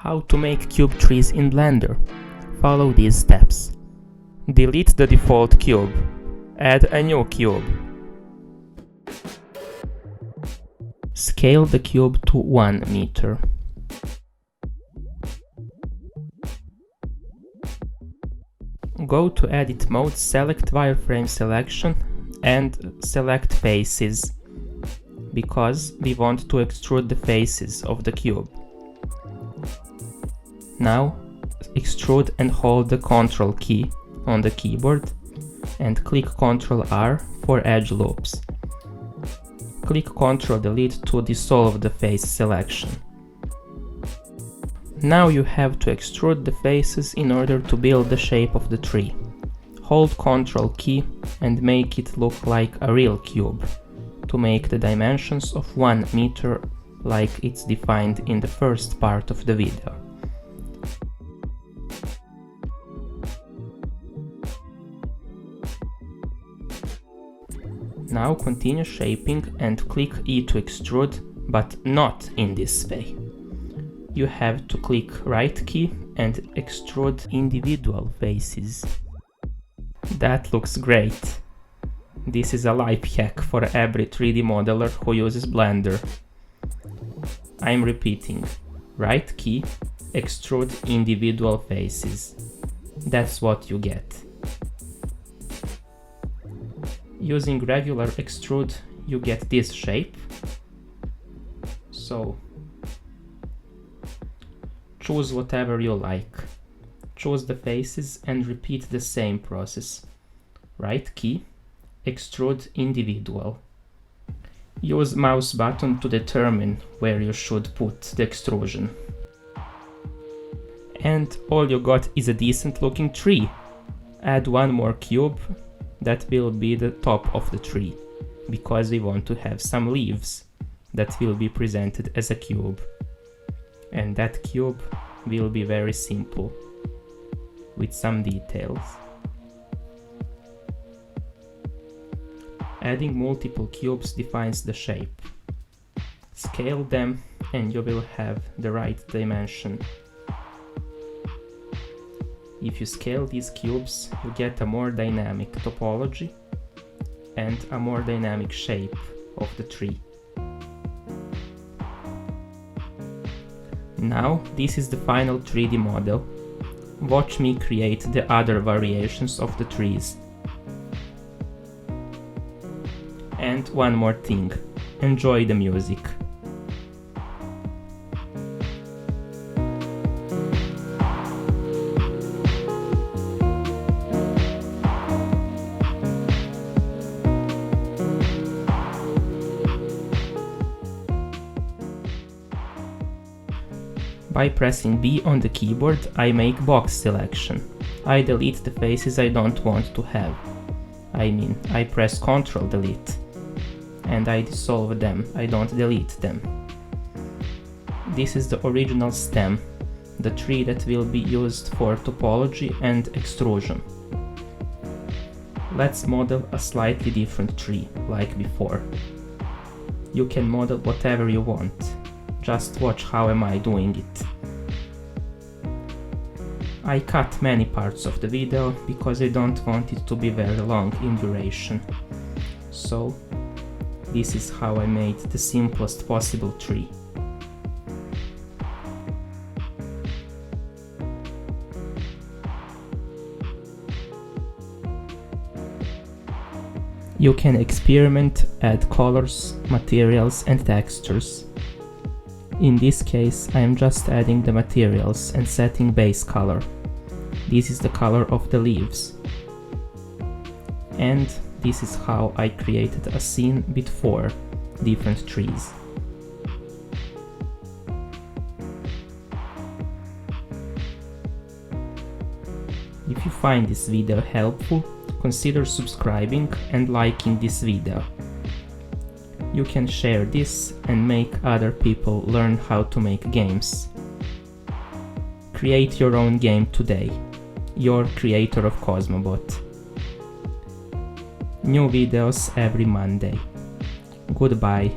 How to make cube trees in Blender. Follow these steps. Delete the default cube. Add a new cube. Scale the cube to 1 meter. Go to Edit Mode, select Wireframe Selection and select Faces, because we want to extrude the faces of the cube. Now extrude and hold the Ctrl key on the keyboard and click Ctrl R for edge loops. Click Ctrl Delete to dissolve the face selection. Now you have to extrude the faces in order to build the shape of the tree. Hold Ctrl key and make it look like a real cube, to make the dimensions of 1 meter like it's defined in the first part of the video. Now continue shaping and click E to extrude, but not in this way. You have to click right key and extrude individual faces. That looks great. This is a life hack for every 3D modeler who uses Blender. I'm repeating. Right key, extrude individual faces. That's what you get. Using regular extrude, you get this shape. So choose whatever you like. Choose the faces and repeat the same process. Right key, extrude individual. Use mouse button to determine where you should put the extrusion. And all you got is a decent looking tree. Add one more cube. That will be the top of the tree, because we want to have some leaves that will be presented as a cube. And that cube will be very simple, with some details. Adding multiple cubes defines the shape. Scale them and you will have the right dimension. If you scale these cubes, you get a more dynamic topology and a more dynamic shape of the tree. Now, this is the final 3D model. Watch me create the other variations of the trees. And one more thing, enjoy the music. By pressing B on the keyboard, I make box selection. I delete the faces I don't want to have. I press Ctrl Delete. And I dissolve them, I don't delete them. This is the original stem, the tree that will be used for topology and extrusion. Let's model a slightly different tree, like before. You can model whatever you want. Just watch how am I doing it. I cut many parts of the video because I don't want it to be very long in duration. So, this is how I made the simplest possible tree. You can experiment, add colors, materials and textures. In this case, I am just adding the materials and setting base color. This is the color of the leaves. And this is how I created a scene with 4 different trees. If you find this video helpful, consider subscribing and liking this video. You can share this and make other people learn how to make games. Create your own game today. Your creator of Cosmobot. New videos every Monday. Goodbye.